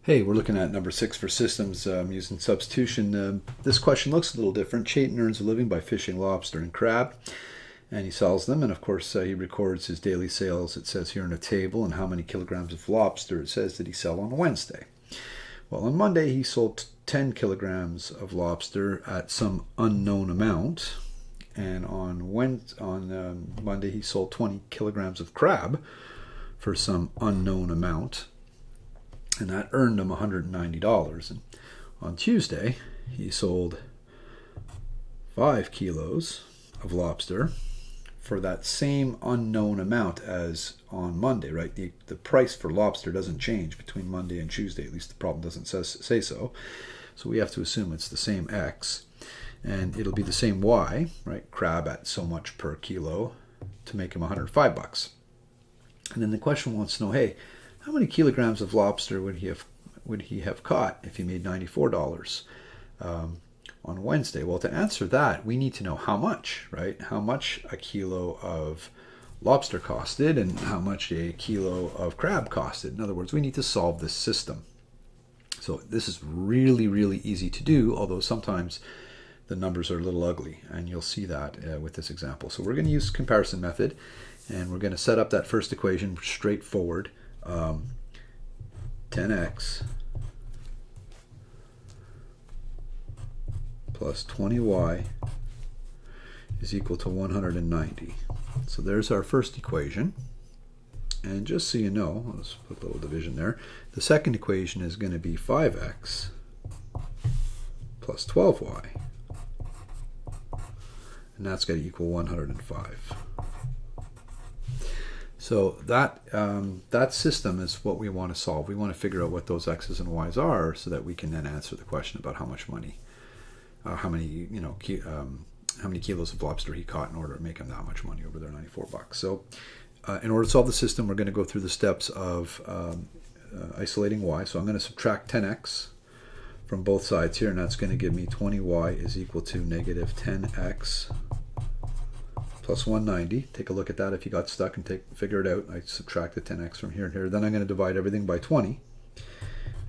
Hey, we're looking at number 6 for systems using substitution. This question looks a little different. Chayton earns a living by fishing lobster and crab, and he sells them. And of course, he records his daily sales, it says here in a table, and how many kilograms of lobster it says that he sell on Wednesday. Well, on Monday, he sold 10 kilograms of lobster at some unknown amount. And on Monday, he sold 20 kilograms of crab for some unknown amount, and that earned him $190. And on Tuesday, he sold 5 kilos of lobster for that same unknown amount as on Monday, right? The price for lobster doesn't change between Monday and Tuesday, at least the problem doesn't say so. So we have to assume it's the same X, and it'll be the same Y, right? Crab at so much per kilo to make him $105. And then the question wants to know, hey, how many kilograms of lobster would he have caught if he made $94 on Wednesday? Well, to answer that, we need to know how much, right? How much a kilo of lobster costed and how much a kilo of crab costed. In other words, we need to solve this system. So this is really, really easy to do, although sometimes the numbers are a little ugly, and you'll see that with this example. So we're going to use comparison method, and we're going to set up that first equation straightforward. 10x plus 20y is equal to 190. So there's our first equation. And just so you know, let's put a little division there. The second equation is going to be 5x plus 12y. And that's going to equal 105. So that system is what we want to solve. We want to figure out what those x's and y's are, so that we can then answer the question about how much money, how many kilos of lobster he caught in order to make him that much money over there, $94. So in order to solve the system, we're going to go through the steps of isolating y. So I'm going to subtract 10x from both sides here, and that's going to give me 20y is equal to negative 10x plus 190. Take a look at that if you got stuck and figure it out. I subtracted 10x from here and here. Then I'm going to divide everything by 20.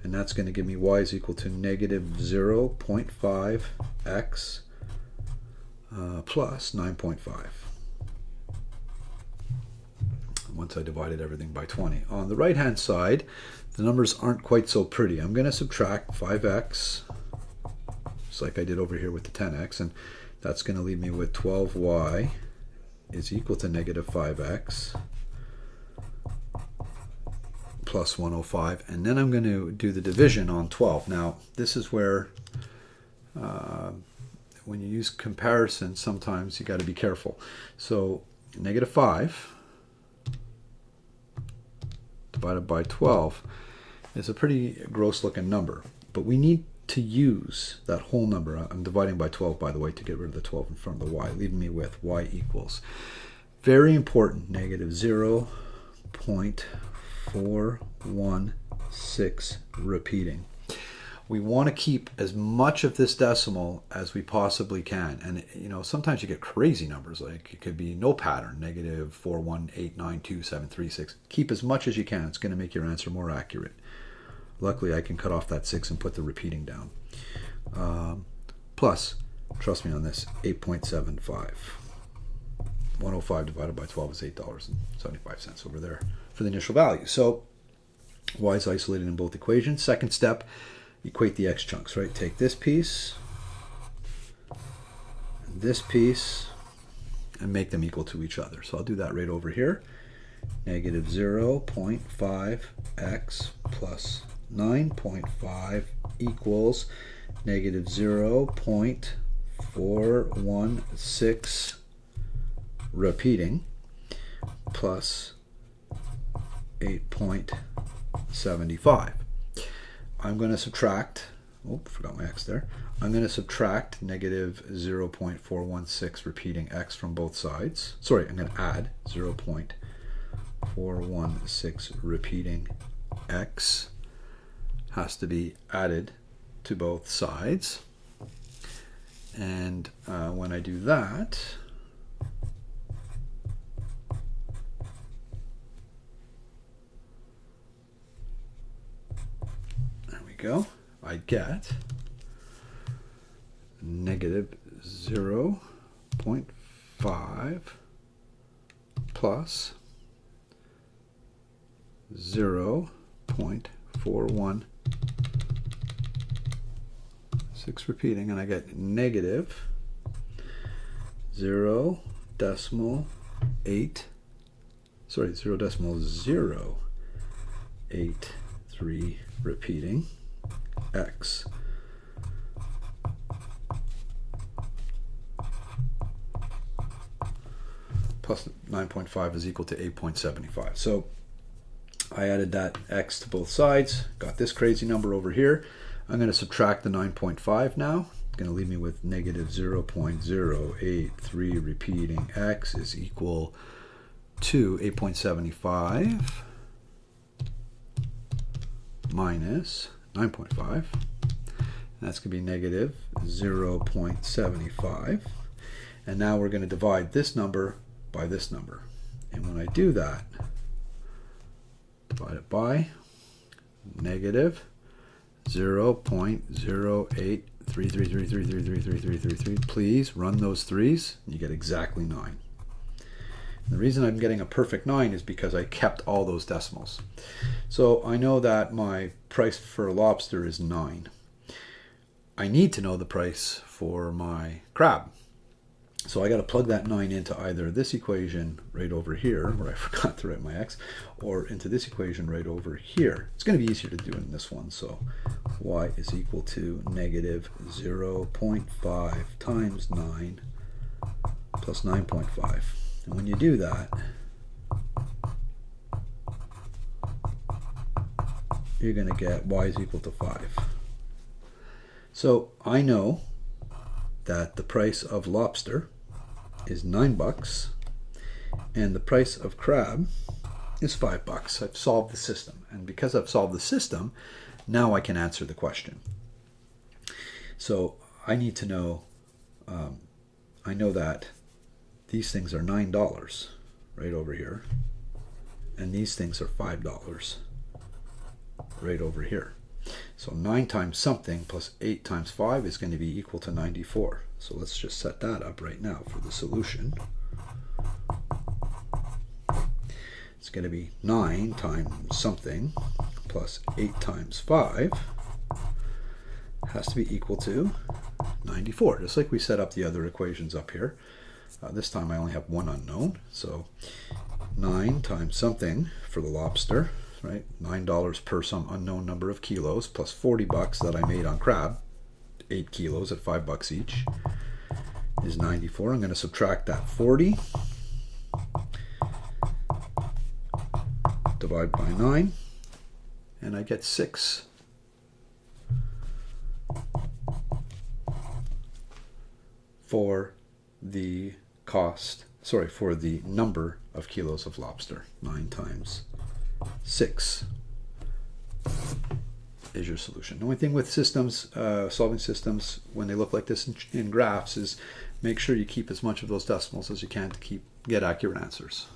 And that's going to give me y is equal to negative 0.5x plus 9.5. Once I divided everything by 20. On the right hand side, the numbers aren't quite so pretty. I'm going to subtract 5x, just like I did over here with the 10x, and that's going to leave me with 12y is equal to negative 5x plus 105, and then I'm going to do the division on 12. Now, this is where when you use comparison, sometimes you got to be careful. So negative 5 divided by 12 is a pretty gross looking number, but we need to use that whole number. I'm dividing by 12, by the way, to get rid of the 12 in front of the y, leaving me with y equals, very important, negative 0.416 repeating. We want to keep as much of this decimal as we possibly can. And sometimes you get crazy numbers, like it could be no pattern, negative 418927336. Keep as much as you can. It's going to make your answer more accurate. Luckily, I can cut off that 6 and put the repeating down. Plus, trust me on this, 8.75. 105 divided by 12 is $8.75 over there for the initial value. So y is isolated in both equations. Second step, equate the x chunks, right? Take this piece, and this piece, and make them equal to each other. So I'll do that right over here. Negative 0.5x plus 9.5 equals negative 0.416 repeating plus 8.75. I'm going to subtract, forgot my x there. I'm going to subtract negative 0.416 repeating x from both sides. Sorry, I'm going to add 0.416 repeating x has to be added to both sides. And when I do that, go. I get negative 0.5 plus 0.416 repeating, and I get negative 0.083 repeating x plus 9.5 is equal to 8.75. So I added that x to both sides, got this crazy number over here. I'm going to subtract the 9.5 now. It's going to leave me with negative 0.083 repeating x is equal to 8.75 minus 9.5. That's going to be negative 0.75. And now we're going to divide this number by this number. And when I do that, divide it by negative 0.083333333333. Please run those threes, and you get exactly 9. And the reason I'm getting a perfect 9 is because I kept all those decimals. So I know that my price for a lobster is 9. I need to know the price for my crab. So I got to plug that 9 into either this equation right over here, where I forgot to write my x, or into this equation right over here. It's going to be easier to do in this one. So y is equal to negative 0.5 times 9 plus 9.5. And when you do that, you're going to get y is equal to 5. So I know that the price of lobster is $9 and the price of crab is $5. I've solved the system, and because I've solved the system, now I can answer the question. So I need to know, I know that these things are $9 right over here, and these things are $5 right over here. So 9 times something plus 8 times 5 is going to be equal to 94. So let's just set that up right now for the solution. It's going to be 9 times something plus 8 times 5 has to be equal to 94, just like we set up the other equations up here. This time I only have one unknown, so 9 times something for the lobster, right? $9 per some unknown number of kilos, plus $40 that I made on crab, 8 kilos at $5 each, is 94. I'm going to subtract that 40, divide by 9, and I get 6. For the cost, sorry, for the number of kilos of lobster. 9 times 6 is your solution. The only thing with systems, solving systems, when they look like this in graphs, is make sure you keep as much of those decimals as you can to get accurate answers.